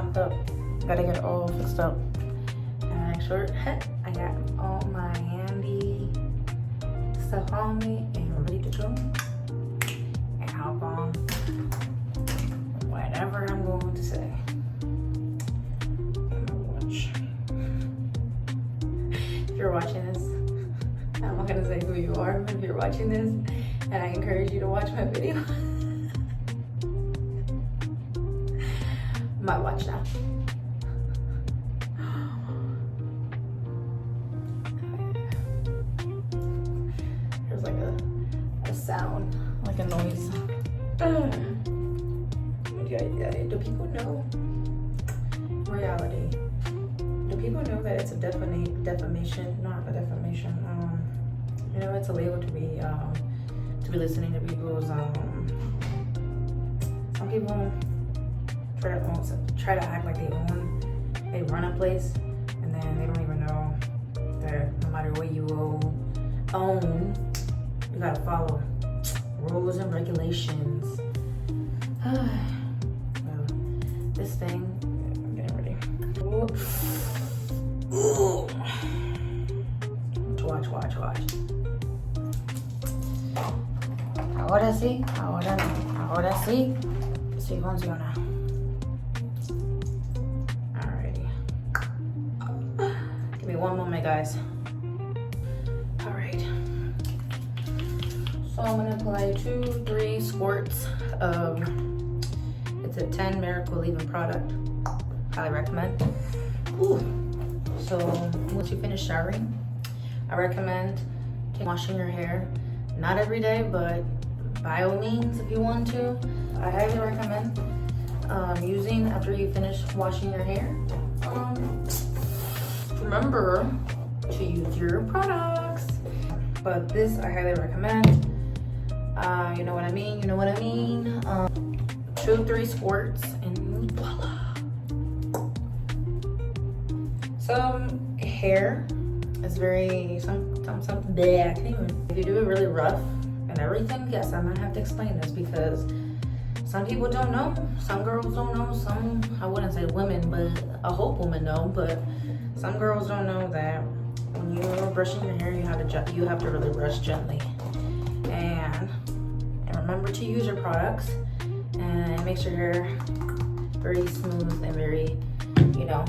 chopped up. Gotta get it all fixed up. And make sure I got all my handy stuff on me and ready to go. And hop on whatever I'm going to say. If you're watching this, I'm not gonna say who you are, but if you're watching this, and I encourage you to watch my video, might watch now. There's like a sound, like a noise. Do people know? Reality. Do people know that it's a defamation? Not a defamation. You know, it's illegal to be listening to people's. Some people try to act like they run a place, and then they don't even know that no matter what you own, you gotta follow rules and regulations. Well, this thing, I'm getting ready. Ooh. Watch. Ahora sí. Sí funciona. Alrighty. Give me one moment, guys. Alright. So I'm gonna apply 2-3 squirts of, it's a 10 Miracle Leave-In product. Highly recommend. Ooh. So once you finish showering, I recommend washing your hair. Not every day, but by all means, if you want to. I highly recommend using after you finish washing your hair. Remember to use your products. But this I highly recommend. You know what I mean? 2-3 squirts and voila. Some hair is very bleh, I can't even. If you do it really rough and everything, yes, I might have to explain this because some people don't know. Some girls don't know. Some, I wouldn't say women, but I hope women know. But some girls don't know that when you're brushing your hair, you have to really brush gently. And remember to use your products and make sure your hair very smooth and very, you don't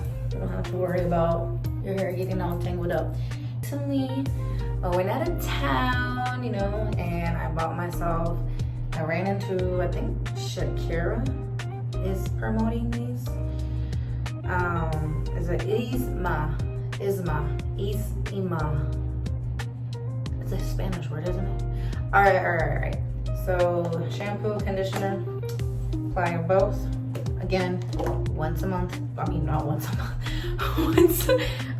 have to worry about your hair getting all tangled up. Recently, I went out of town, and I bought myself, I ran into, I think Shakira is promoting these. Is it Isma? It's a Spanish word, isn't it? All right. So shampoo, conditioner, apply both. Again, once a month. I mean, not once a month.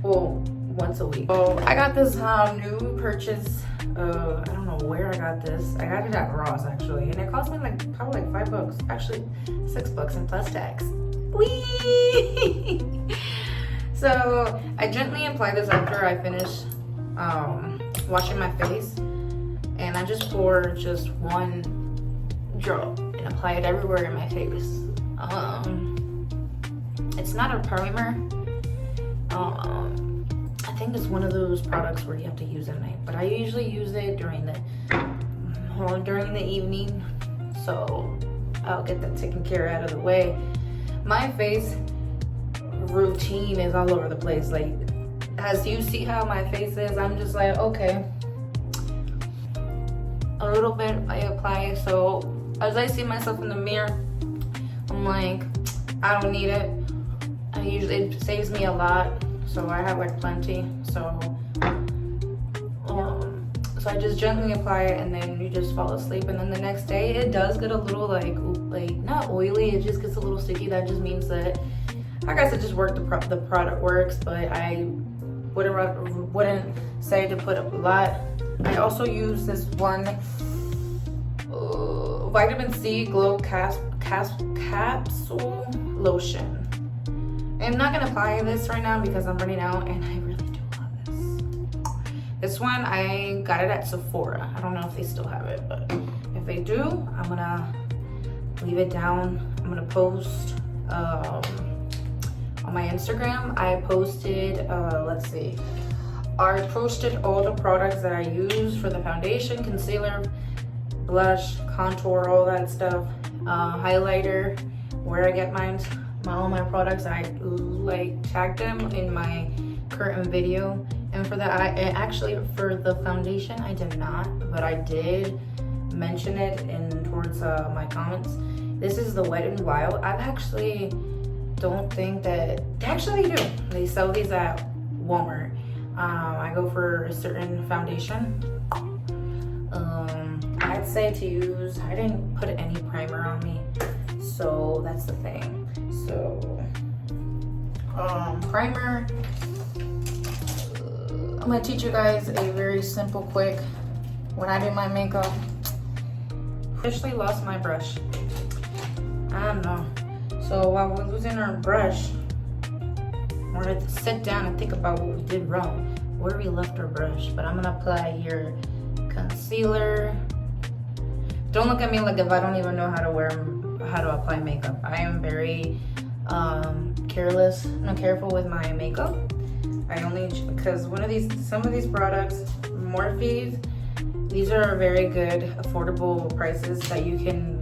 Once a week. So I got this new purchase. I don't know where I got this. I got it at Ross actually, and it cost me probably $5. Actually, $6 and plus tax. Whee! So I gently apply this after I finish washing my face, and I just pour just one drop and apply it everywhere in my face. It's not a primer. I think it's one of those products where you have to use at night, but I usually use it during the evening, so I'll get that taken care out of the way. My face routine is all over the place. Like, as you see how my face is, I'm just like, okay, a little bit I apply. So as I see myself in the mirror, I'm like, I don't need it. It saves me a lot, so I have plenty. So I just gently apply it, and then you just fall asleep. And then the next day, it does get a little like not oily. It just gets a little sticky. That just means that, I guess, it just worked. The product works, but I wouldn't say to put up a lot. I also use this one vitamin C glow capsule lotion. I'm not gonna apply this right now because I'm running out, and I really do love this. This one, I got it at Sephora. I don't know if they still have it, but if they do, I'm gonna leave it down. I'm gonna post on my Instagram, I posted, let's see. I posted all the products that I use for the foundation, concealer, blush, contour, all that stuff, highlighter, where I get mine, all my products. I like tagged them in my current video. And for that, actually for the foundation, I did not, but I did mention it in towards my comments. This is the Wet n Wild. I actually don't think that, actually they do. They sell these at Walmart. I go for a certain foundation. I'd say to use, I didn't put any primer on me, so that's the thing. So primer, I'm gonna teach you guys a very simple, quick, when I do my makeup. Officially lost my brush. I don't know. So while we're losing our brush, we're gonna sit down and think about what we did wrong, where we left our brush. But I'm gonna apply here concealer. Don't look at me like if I don't even know how to apply makeup. I am very careful with my makeup. I only, because some of these products, Morphe, these are very good, affordable prices that you can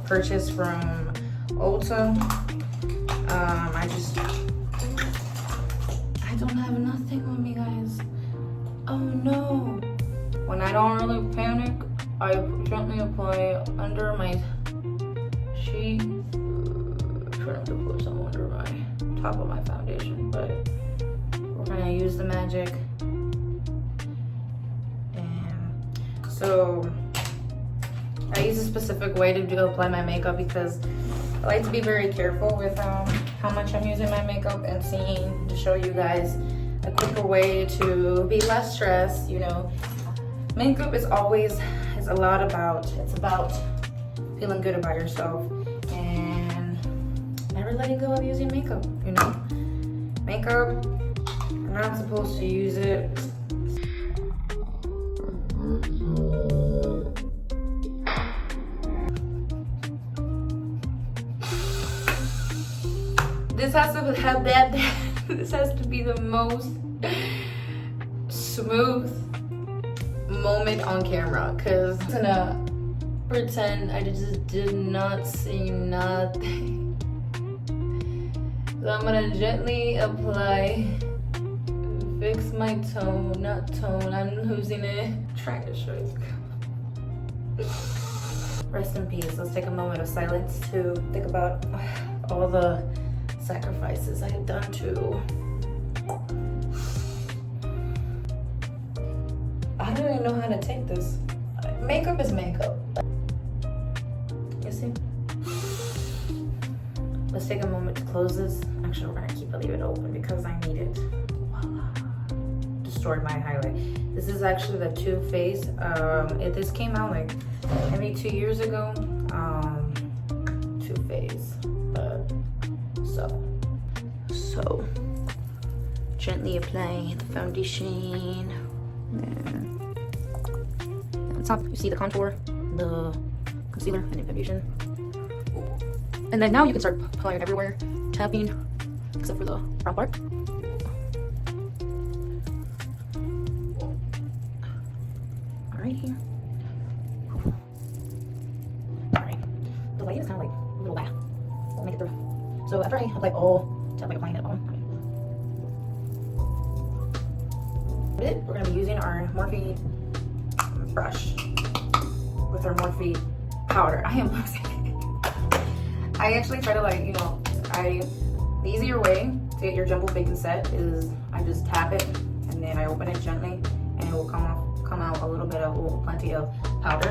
purchase from Ulta. I don't have nothing on me, guys. Oh no. When I don't really panic, I gently apply under my cheek. Trying to put some under my top of my foundation, but we're gonna use the magic. And so I use a specific way to apply my makeup because I like to be very careful with how much I'm using my makeup, and to show you guys a quicker way to be less stressed. You know, makeup is about feeling good about yourself and never letting go of using makeup. You know, makeup, you're not supposed to use it. This has to have this has to be the most smooth moment on camera, because I'm gonna pretend I just did not see nothing. So I'm gonna gently apply, fix my tone, I'm losing it. I'm trying to show you. Rest in peace. Let's take a moment of silence to think about all the sacrifices I have done to. I don't even know how to take this. Makeup is makeup. You see? Let's take a moment to close this. Actually, we're gonna leave it open because I need it. Voila. Destroyed my highlight. This is actually the Too Faced. This came out like maybe 2 years ago. Too Faced. So gently applying the foundation. On top, you see the contour, the concealer, and the foundation. And then now you can start applying it everywhere, tapping, except for the brown part. All right, here. All right. The light is kind of like a little bad. I'll make it through. So after I apply all, tap like applying it all. We're gonna be using our Morphe brush with our Morphe powder. I am losing it. I actually try to the easier way to get your jumbo bacon set is I just tap it and then I open it gently and it will come out a little bit of plenty of powder.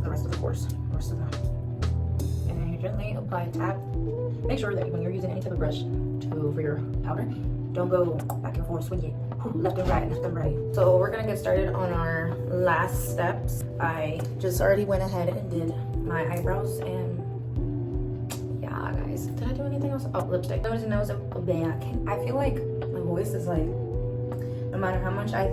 The rest of the course, and then you gently apply, tap. Make sure that when you're using any type of brush for your powder, don't go back and forth, swing it left and right. So we're gonna get started on our last steps. I just already went ahead and did my eyebrows, and yeah, guys, did I do anything else? Oh, lipstick. Nose back. I feel like my voice is like, no matter how much I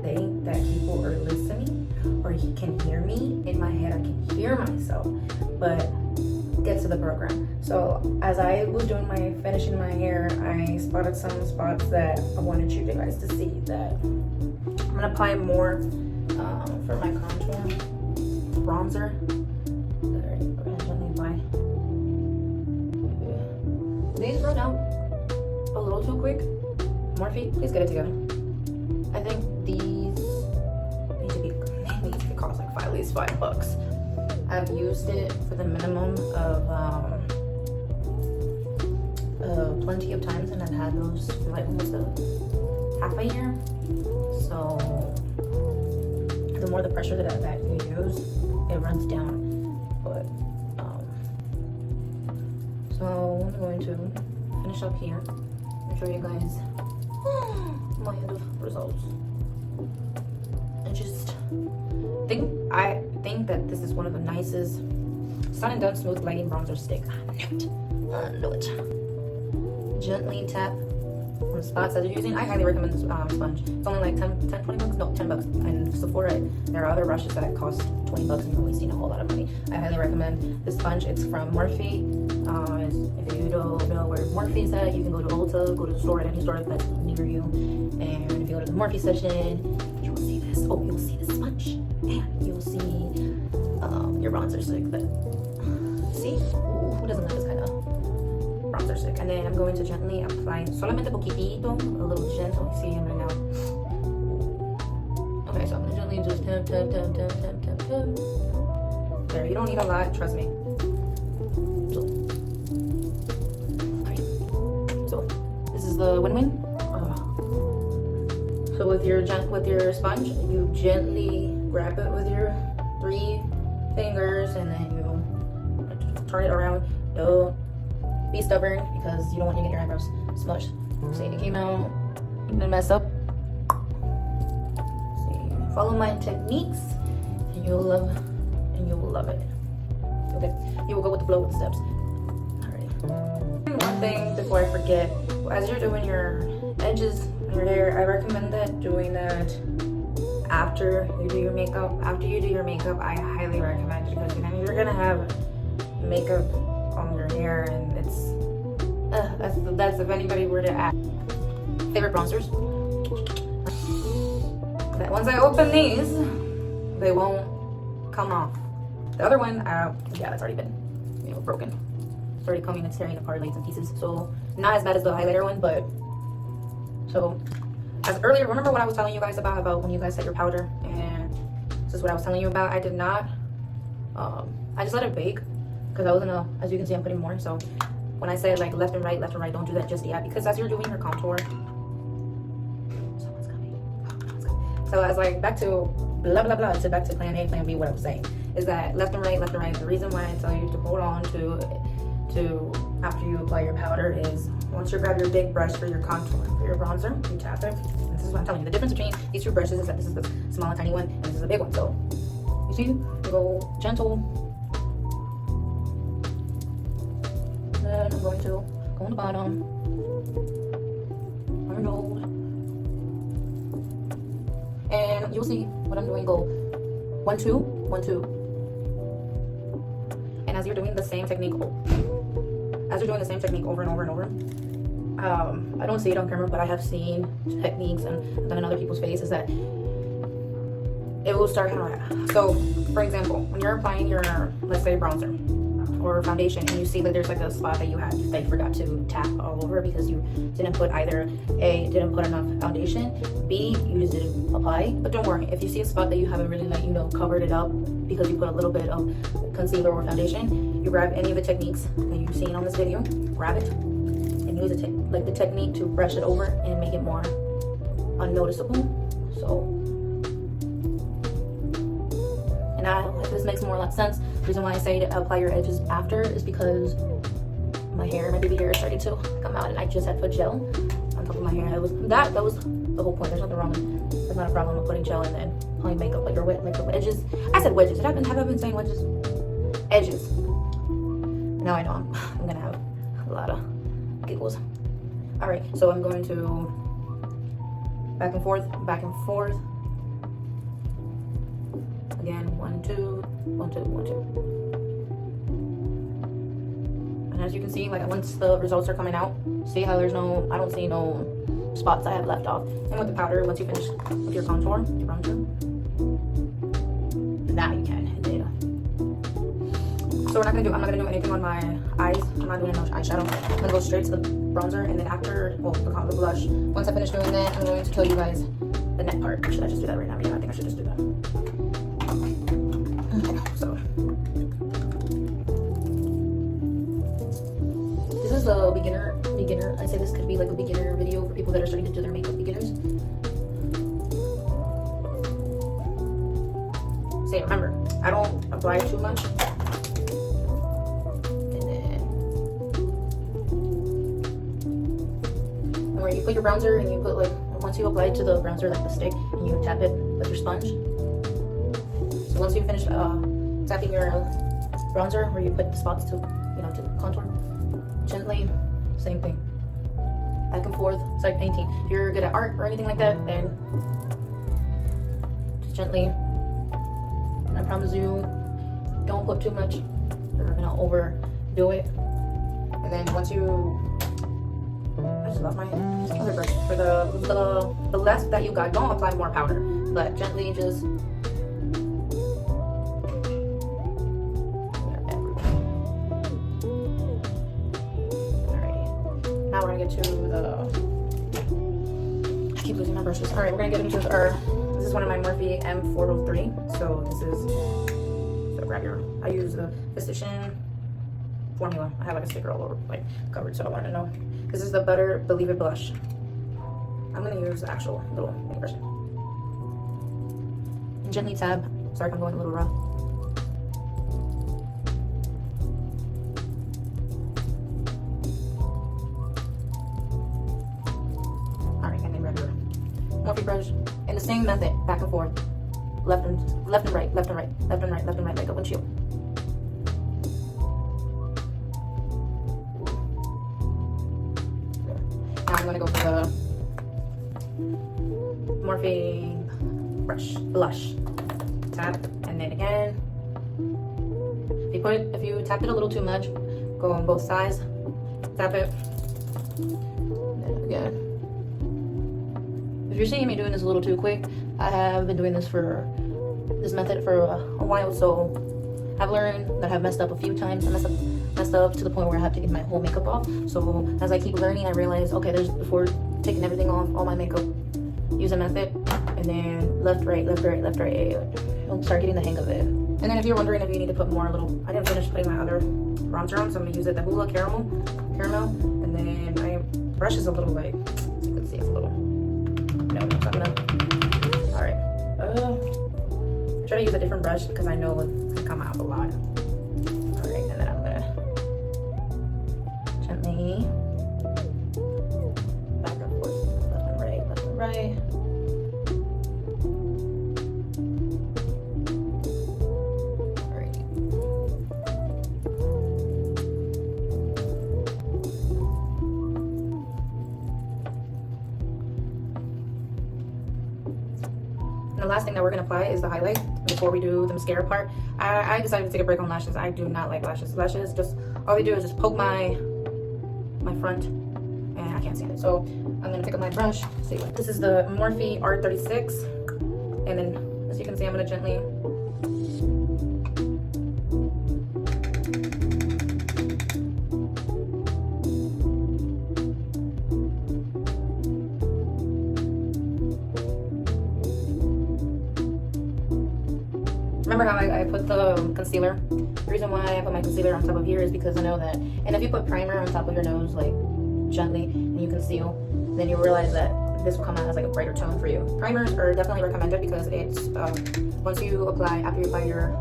think that people are listening or can hear me, in my head I can hear myself, but get to the program. So as I was doing finishing my hair, I spotted some spots that I wanted you guys to see that I'm gonna apply more for my contour bronzer. There, I'm gonna gently apply. These run out a little too quick. Morphe, please get it together. I think these could cost like at least $5. I've used it for the minimum of plenty of times, and I've had those for like almost half a year. So the more the pressure that you use, it runs down. But so I'm going to finish up here and show you guys my end of results. And just I think that this is one of the nicest Sun and Done Smooth Lighting Bronzer Stick. I know it. Gently tap on the spots that you're using. I highly recommend this sponge. It's only like 20 bucks? No, $10. And Sephora, there are other brushes that cost $20 and you're wasting a whole lot of money. I highly recommend this sponge. It's from Morphe. If you don't know where Morphe is at, you can go to Ulta, go to the store at any store that's near you. And if you go to the Morphe section, you will see this. Oh, you'll see this sponge. And you'll see your bronzer stick. But see? Ooh, who doesn't like this kind of bronzer stick? And then I'm going to gently apply solamente poquitito, a little gentle. You see him right now. Okay, so I'm gonna gently just tap. There, you don't need a lot, trust me. So this is the win-win. So with your sponge, you gently grab it with your 3 fingers, and then you turn it around. Don't be stubborn because you don't want to get your eyebrows smushed. See, it came out. You didn't mess up. See, follow my techniques, and you will love it. Okay, you will go with the flow with the steps. Alright. One thing before I forget, as you're doing your edges on your hair, I recommend doing that after you do your makeup. After you do your makeup, I highly recommend it because you're gonna have makeup on your hair, and it's that's if anybody were to ask favorite bronzers. That once I open these, they won't come off. The other one, yeah, that's already been broken. It's already coming and tearing apart, like in pieces. So not as bad as the highlighter one, but so as earlier, remember what I was telling you guys about when you guys set your powder, and this is what I was telling you about. I did not. I just let it bake because I wasn't as you can see, I'm putting more. So when I say like left and right, don't do that just yet, because as you're doing your contour, someone's coming. So as like back to blah blah blah, to back to plan A, plan B, what I was saying is that left and right. The reason why I tell you to hold on to after you apply your powder is once you grab your big brush for your contour, for your bronzer, you tap it. This is what I'm telling you. The difference between these 2 brushes is that this is the small tiny one and this is a big one. So you see, you go gentle. Then I'm going to go on the bottom. Arnold. And you'll see what I'm doing. Go 1 2 1 2. And as you're doing the same technique over and over and over, I don't see it on camera, but I have seen techniques and done in other people's faces that it will start kind of. So for example, when you're applying your, let's say, bronzer or foundation, and you see that there's like a spot that you forgot to tap all over because you didn't put either A, didn't put enough foundation, B, you just didn't apply. But don't worry, if you see a spot that you haven't really covered it up because you put a little bit of concealer or foundation, you grab any of the techniques that you've seen on this video, grab it and use the technique to brush it over and make it more unnoticeable. So, and if this makes more sense, the reason why I say to apply your edges after is because my baby hair started to come out, and I just had put gel on top of my hair. That was the whole point. There's nothing wrong with, there's not a problem with putting gel and then applying makeup like your edges. I said wedges. Have I been saying wedges? Edges. Now I know I'm gonna have a lot of giggles. All right, so I'm going to back and forth. Again, 1 2 1 2 1 2. And as you can see, like once the results are coming out, see how there's no, I don't see no spots I have left off. And with the powder, once you finish with your contour, your bronzer, now you can. So I'm not gonna do anything on my eyes. I'm not doing no eyeshadow. I'm gonna go straight to the bronzer, and then after, well, the blush. Once I finish doing that, I'm going to tell you guys the neck part. Should I just do that right now? Yeah, I think I should just do that. Okay, so this is the beginner. I say this could be like a beginner video for people that are starting to do their makeup, beginners. Say, remember, I don't apply too much. Where you put your bronzer and you put like, once you apply to the bronzer like the stick, and you tap it with your sponge. So once you finish tapping your bronzer, where you put the spots to, you know, to contour, gently, same thing, back and forth. It's like painting. If you're good at art or anything like that, then just gently. And I promise you, don't put too much. You're gonna overdo it. And then once you, I just love my other brush. For the less that you got, don't apply more powder, but gently just. Alrighty. Now we're gonna get to the. I keep losing my brushes. Alright, we're gonna get into our. This is one of my Morphe M403. So this is. So grab your. I use the Physician formula. I have like a sticker all over, like covered, so I wanted to know. This is the Butter Believe It blush. I'm gonna use the actual little mini version. And gently tab. Sorry if I'm going a little rough. Alright, and then grab your Morphe brush. And the same method, back and forth. Left and right, left and right, left and right, left and right, like a windshield. I'm gonna go for the Morphe blush. Tap, and then again. If you tap it a little too much, go on both sides. Tap it. And then again. If you're seeing me doing this a little too quick, I have been doing this method for a while, so I've learned that I've messed up a few times. I messed up to the point where I have to get my whole makeup off. So as I keep learning, I realize, okay, before taking everything off, all my makeup, use a method, and then left, right, left, right, left, right. You'll start getting the hang of it. And then if you're wondering if you need to put more I didn't finish putting my other bronzer on, so I'm gonna use the Hoola Caramel, and then my brush is a little like, as you can see, it's a little, no, I'm not gonna, all right. Try to use a different brush because I know it's gonna come out a lot. Alright, and then I'm gonna gently back and forth, left and right, left and right. Alright. And the last thing that we're gonna apply is the highlight. Before we do the mascara part, I decided to take a break on lashes. I do not like lashes. Lashes, just all they do is just poke my front, and I can't stand it. So I'm gonna pick up my brush. See what this is, the Morphe R36, and then as you can see, I'm gonna gently. Remember how I put the concealer? The reason why I put my concealer on top of here is because I know that, and if you put primer on top of your nose, like gently, and you conceal, then you realize that this will come out as like a brighter tone for you. Primers are definitely recommended because it's, once you apply, after you apply your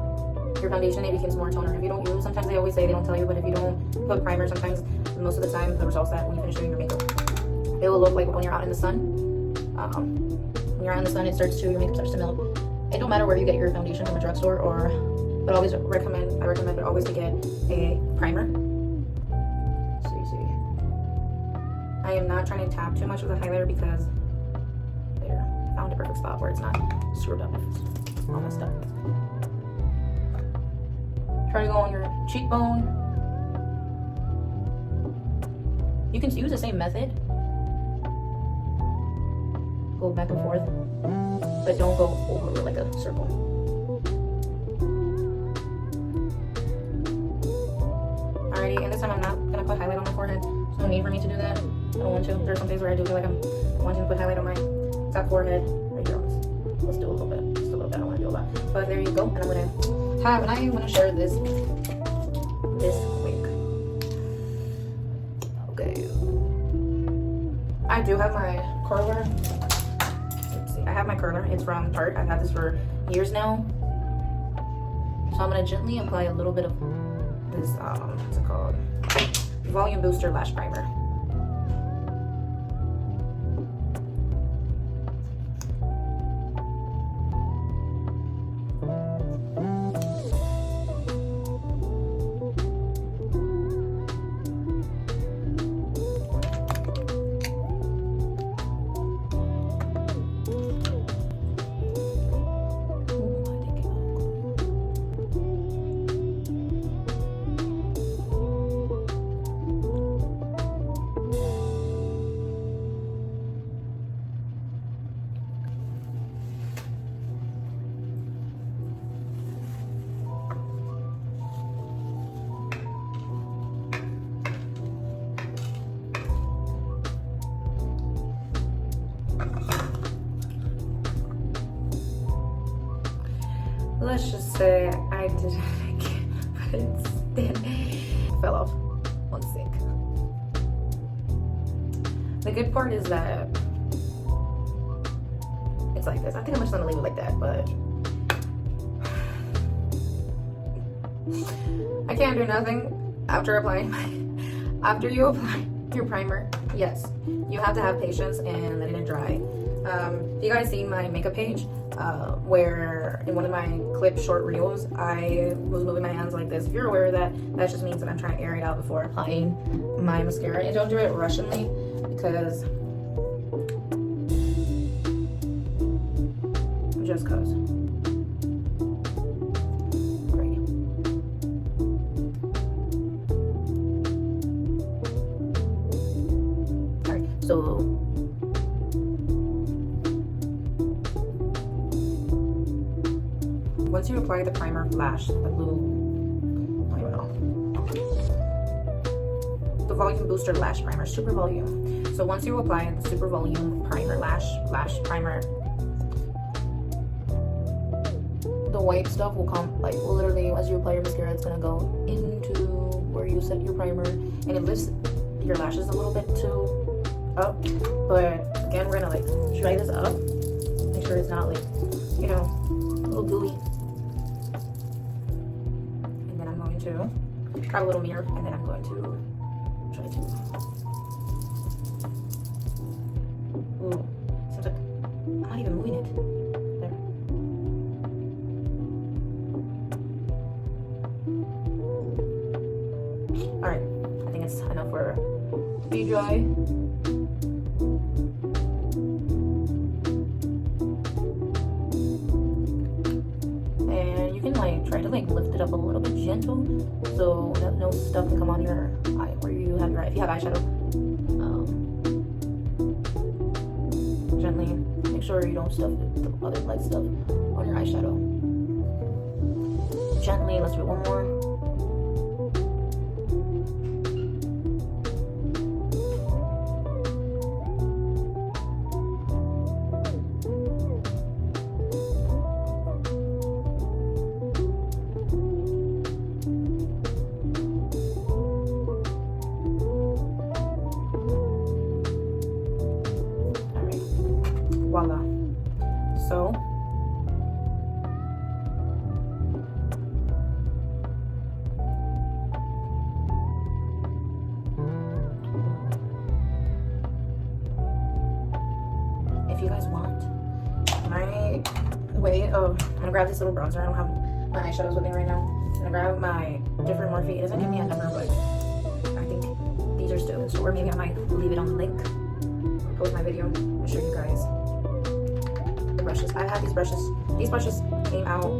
foundation, it becomes more toner. If you don't use, sometimes they always say they don't tell you, but if you don't put primer, sometimes, most of the time, the results that when you finish doing your makeup, it will look like when you're out in the sun. When you're out in the sun, your makeup starts to melt. It don't matter where you get your foundation, from a drugstore but I recommend always to get a primer. So you see, I am not trying to tap too much with the highlighter because there, found a perfect spot where it's not screwed up, it's all messed up. Try to go on your cheekbone, You can use the same method. Go back and forth, but don't go over like a circle. Alrighty, and this time I'm not gonna put highlight on my forehead. There's no need for me to do that. I don't want to. There's some days where I do feel like I'm wanting to put highlight on my top forehead. Right here. Let's do a little bit. Just a little bit. I don't want to do a lot. But there you go. And I'm gonna have, and I am gonna share this wig. Okay. I do have my curler. Let's see. I have my curler. It's from Tarte. I've had this for years now. So I'm gonna gently apply a little bit of this, what's it called? Volume Booster Lash Primer. Let's just say I didn't make it, but it fell off one sink. The good part is that it's like this. I think I'm just gonna leave it like that, but I can't do nothing after applying after you apply your primer. Yes, you have to have patience and letting it dry. You guys seen my makeup page where in one of my clip short reels I was moving my hands like this. If you're aware of that, that just means that I'm trying to air it out before applying my mascara. And don't do it rushingly, because just cause. Great. Alright, so once you apply the primer lash, the blue, I don't know, the Volume Booster Lash Primer, Super Volume. So once you apply the Super Volume Primer, lash primer, the white stuff will come, like, will literally, as you apply your mascara, it's gonna go into where you set your primer, and it lifts your lashes a little bit too up. But again, we're gonna like dry this up, make sure it's not like, you know, a little gooey. To grab a little mirror, and then I'm going to try to. Ooh, seems like I'm not even moving it. There. All right, I think it's enough for be dry. Try to like lift it up a little bit gentle, so that no stuff can come on your eye where you have your, if you have eyeshadow. Gently make sure you don't stuff the other light stuff on your eyeshadow. Gently, let's do it one more. Voila. So if you guys want my way of, I'm gonna grab this little bronzer. I don't have my eyeshadows with me right now. I'm gonna grab my different Morphe. It doesn't give me a number, but I think these are still in store. Maybe I might leave it on the link or post my video and show you guys the brushes. I have these brushes. These brushes came out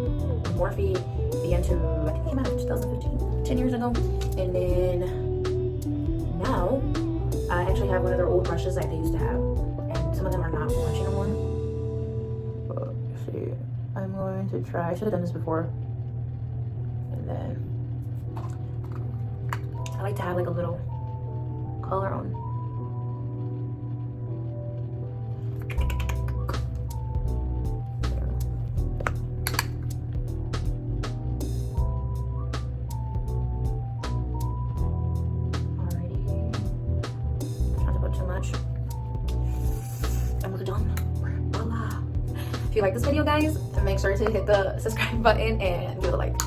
Morphe the end to, I think they came out in 2015, 10 years ago. And then now I actually have one of their old brushes that they used to have, and some of them are not much anymore. But see, I'm going to try. I should have done this before. And then I like to have like a little color on. If you like this video, guys, make sure to hit the subscribe button and give it a like.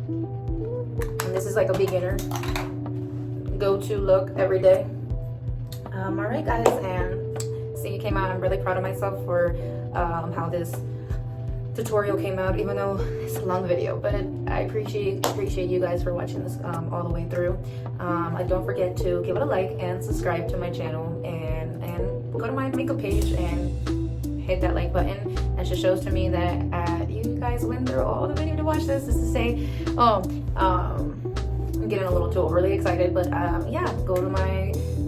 And this is like a beginner go-to look every day. All right, guys, and see, it came out. I'm really proud of myself for how this tutorial came out, even though it's a long video, but I appreciate you guys for watching this all the way through. Don't forget to give it a like and subscribe to my channel, and go to my makeup page and hit that like button. That just shows to me that you guys went through all the video to watch this. Just to say, I'm getting a little too overly excited, but yeah,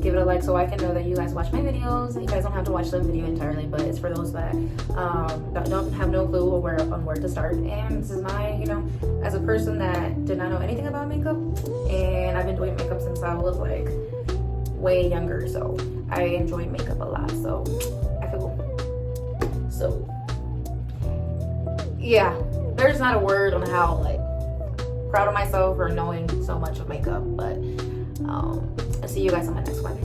give it a like so I can know that you guys watch my videos. You guys don't have to watch the video entirely, but it's for those that don't have no clue on where to start. And this is my, as a person that did not know anything about makeup, and I've been doing makeup since I was like way younger, so I enjoy makeup a lot. So I feel so yeah. There's not a word on how like proud of myself for knowing so much of makeup, but I'll see you guys on my next one.